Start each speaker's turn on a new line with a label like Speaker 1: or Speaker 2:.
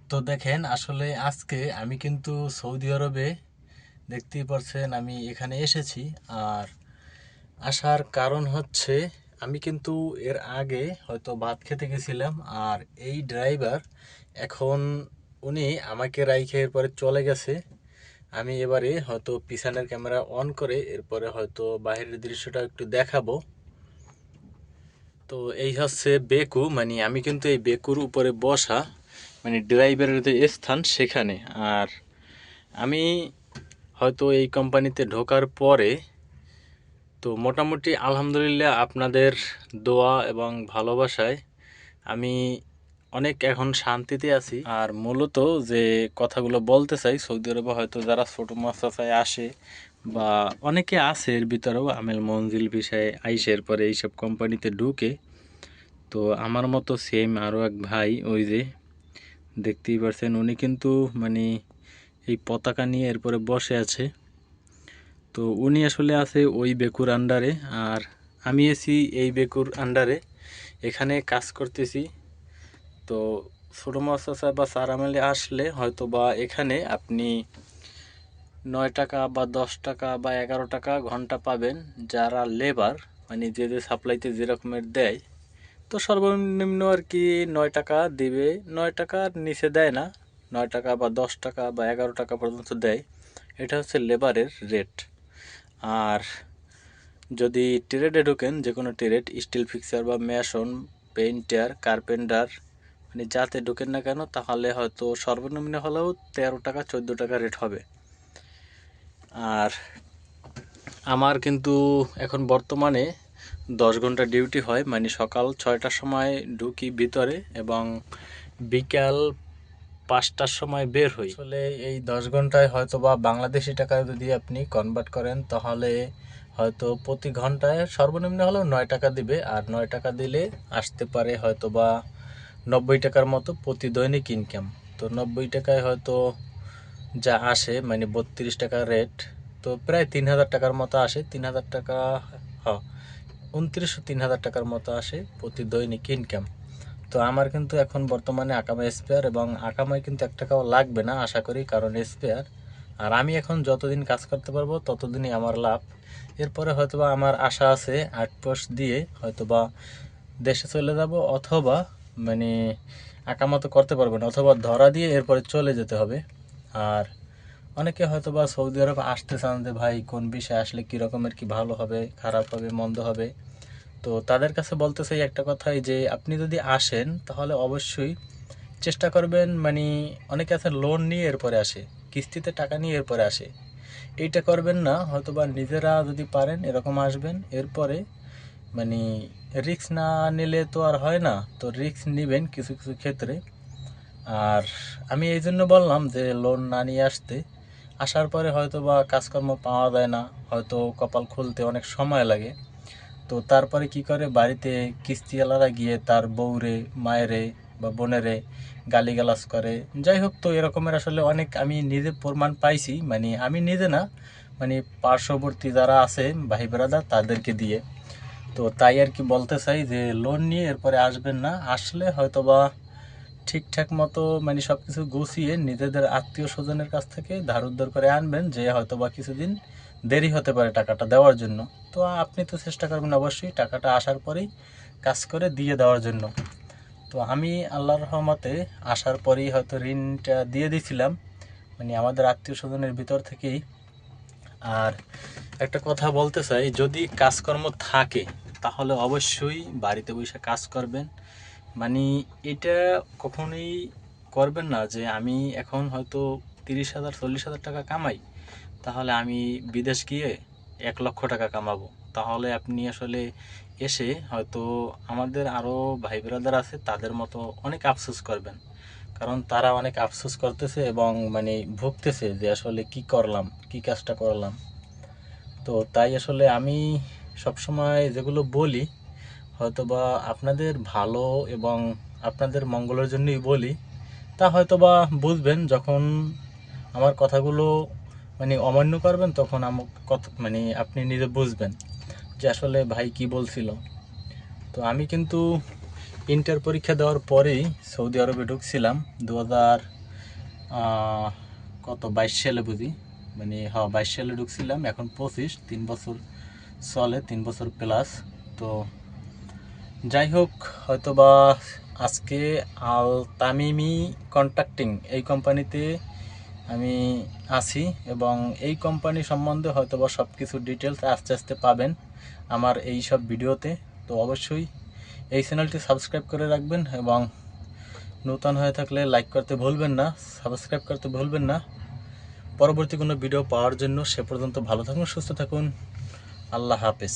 Speaker 1: তো দেখেন আসলে আজকে আমি কিন্তু সৌদি আরবে দেখতেই পারছেন আমি এখানে এসেছি। আর আসার কারণ হচ্ছে আমি কিন্তু এর আগে হয়তো ভাত খেতে গেছিলাম। আর এই ড্রাইভার এখন উনি আমাকে রাইখে এরপরে চলে গেছে। আমি এবারে হয়তো পিছনের ক্যামেরা অন করে এরপরে হয়তো বাইরের দৃশ্যটা একটু দেখাবো। তো এই হচ্ছে বেকু, মানে আমি কিন্তু এই বেকুর উপরে বসা, মানে ড্রাইভারের যে স্থান সেখানে। আর আমি হয়তো এই কোম্পানিতে ঢোকার পরে তো মোটামুটি আলহামদুলিল্লাহ আপনাদের দোয়া এবং ভালোবাসায় আমি অনেক এখন শান্তিতে আছি। আর মূলত যে কথাগুলো বলতে চাই, সৌদি আরবে হয়তো যারা ছোটো মাস্টারসায় আসে বা অনেকে আছে এর ভিতরেও আমেল মঞ্জিল বিষয়ে আইসের পরে এইসব কোম্পানিতে ঢুকে। তো আমার মতো সেম আরও এক ভাই, ওই যে দেখতেই পারছেন উনি কিন্তু মানে এই পতাকা নিয়ে এরপরে বসে আছে। তো উনি আসলে আছে ওই বেকুর আন্ডারে, আর আমি আছি এই বেকুর আন্ডারে, এখানে কাজ করতেছি। তো ছোটো মাস্টার বা সারামেলে আসলে হয়তো বা এখানে আপনি 9 টাকা বা 10 টাকা বা 11 টাকা ঘন্টা পাবেন যারা লেবার, মানে যে যে সাপ্লাইতে যে রকমের দেয়। তো সর্বনিম্ন আর কি 9 টাকা দিবে, 9 টাকার নিচে দেয় না, 9 টাকা বা 10 টাকা বা 11 টাকা পর্যন্ত দেয়। এটা হচ্ছে লেবারের রেট। আর যদি ট্রেডে ঢোকেন, যে কোনো ট্রেড, স্টিল ফিক্সার বা মেশন, পেইন্টার, কার্পেন্টার, মানে যাতে ঢোকেন না কেন, তাহলে হয়তো সর্বনিম্ন হলেও 13 টাকা 14 টাকা রেট হবে। আর আমার কিন্তু এখন বর্তমানে 10 ঘন্টা ডিউটি হয়, মানে সকাল 6টার সময় ঢুকি ভিতরে এবং বিকাল 5টার সময় বের হই। আসলে এই 10 ঘন্টায় হয়তো বা বাংলাদেশি টাকায় যদি আপনি কনভার্ট করেন তাহলে হয়তো প্রতি ঘন্টায় সর্বনিম্ন হলেও 9 টাকা দিবে। আর 9 টাকা দিলে আসতে পারে হয়তো বা 90 টাকার মতো প্রতি দৈনিক ইনকাম। তো 90 টাকায় হয়তো যা আসে, মানে 32 টাকা রেট, তো প্রায় 3,000 টাকার মতো আসে। 3,000 টাকা, হ্যাঁ, 29-3,000 টাকার মতো আসে প্রতি দৈনিক ইনকাম। তো আমার কিন্তু এখন বর্তমানে আকামা স্পেয়ার, এবং আকামায় কিন্তু 1 টাকাও লাগবে না আশা করি, কারণ স্পেয়ার। আর আমি এখন যতদিন কাজ করতে পারবো ততদিনই আমার লাভ। এরপরে হয়তোবা আমার আশা আছে আউটপোস্ট দিয়ে হয়তোবা দেশে চলে যাব, অথবা মানে আকামা তো করতে পারবো না, অথবা ধরা দিয়ে এরপরে চলে যেতে হবে। আর অনেকে হয়তোবা সৌদি আরব আসতে চান যে ভাই কোন বিষয়ে আসলে কী রকমের কি ভালো হবে, খারাপ হবে, মন্দ হবে। তো তাদের কাছে বলতে চাই একটা কথাই, যে আপনি যদি আসেন তাহলে অবশ্যই চেষ্টা করবেন, মানে অনেকে আছে লোন নিয়ে এরপরে আসে, কিস্তিতে টাকা নিয়ে এরপরে আসে, এইটা করবেন না। হয়তোবা নিজেরা যদি পারেন এরকম আসবেন। এরপরে মানে রিস্ক না নিলে তো আর হয় না, তো রিস্ক নেবেন কিছু কিছু ক্ষেত্রে। আর আমি এই জন্য বললাম যে লোন না নিয়ে আসতে। আসার পরে হয়তো বা কাজকর্ম পাওয়া যায় না, হয়তো কপাল খুলতে অনেক সময় লাগে। তো তারপরে কি করে, বাড়িতে কিস্তিওয়ালারা গিয়ে তার বউরে, মায়েরে বা বোনেরে গালিগালাজ করে। যাই হোক, তো এরকমের আসলে অনেক আমি নিজে প্রমাণ পাইছি, মানে আমি নিজে না, মানে পার্শ্ববর্তী যারা আছে ভাই ব্রাদার তাদেরকে দিয়ে। তো তাই আর কি বলতে চাই যে লোন নিয়ে এরপরে আসবেন না। আসলে হয়তোবা ঠিকঠাক মতো মানে সব কিছু গুছিয়ে নিজেদের আত্মীয় স্বজনের কাছ থেকে ধার উদ্ধার করে আনবেন, যে হয়তোবা কিছুদিন দেরি হতে পারে টাকাটা দেওয়ার জন্য। তো আপনি তো চেষ্টা করবেন অবশ্যই টাকাটা আসার পরেই কাজ করে দিয়ে দেওয়ার জন্য। তো আমি আল্লাহর রহমতে আসার পরেই হয়তো ঋণটা দিয়ে দিয়েছিলাম, মানে আমাদের আত্মীয় স্বজনের ভিতর থেকেই। আর একটা কথা বলতে চাই, যদি কাজকর্ম থাকে তাহলে অবশ্যই বাড়িতে বসে কাজ করবেন। মানে এটা কখনোই করবেন না যে আমি এখন হয়তো 30,000 40,000 টাকা কামাই, তাহলে আমি বিদেশ গিয়ে 1 লক্ষ টাকা কামাবো। তাহলে আপনি আসলে এসে হয়তো আমাদের আরও ভাই ব্রাদার আছে তাদের মতো অনেক আফসোস করবেন, কারণ তারা অনেক আফসোস করতেছে এবং মানে ভুগতেছে যে আসলে কি করলাম, কি কাজটা করলাম। তো তাই আসলে আমি সবসময় যেগুলো বলি হয়তোবা আপনাদের ভালো এবং আপনাদের মঙ্গলের জন্যই বলি। তা হয়তোবা বুঝবেন যখন আমার কথাগুলো মানে অমান্য করবেন, তখন আমার কথা মানে আপনি নিজে বুঝবেন যে আসলে ভাই কি বলছিল। তো আমি কিন্তু ইন্টার পরীক্ষা দেওয়ার পরেই সৌদি আরবে ঢুকছিলাম 2000 কত 22 সালে বুঝি, মানে 22 সালে ঢুকছিলাম, এখন 25, 3 বছর চলে, 3 বছর প্লাস। তো যাই হোক, হয়তোবা আজকে আল তামিমি কন্ট্রাক্টিং এই কোম্পানিতে আমি আছি এবং এই কোম্পানি সম্বন্ধে হয়তোবা সব কিছু ডিটেলস আস্তে আস্তে পাবেন আমার এই সব ভিডিওতে। তো অবশ্যই এই চ্যানেলটি সাবস্ক্রাইব করে রাখবেন এবং নতুন হয়ে থাকলে লাইক করতে ভুলবেন না, সাবস্ক্রাইব করতে ভুলবেন না পরবর্তী কোনো ভিডিও পাওয়ার জন্য। সে পর্যন্ত ভালো থাকুন, সুস্থ থাকুন, আল্লাহ হাফেজ।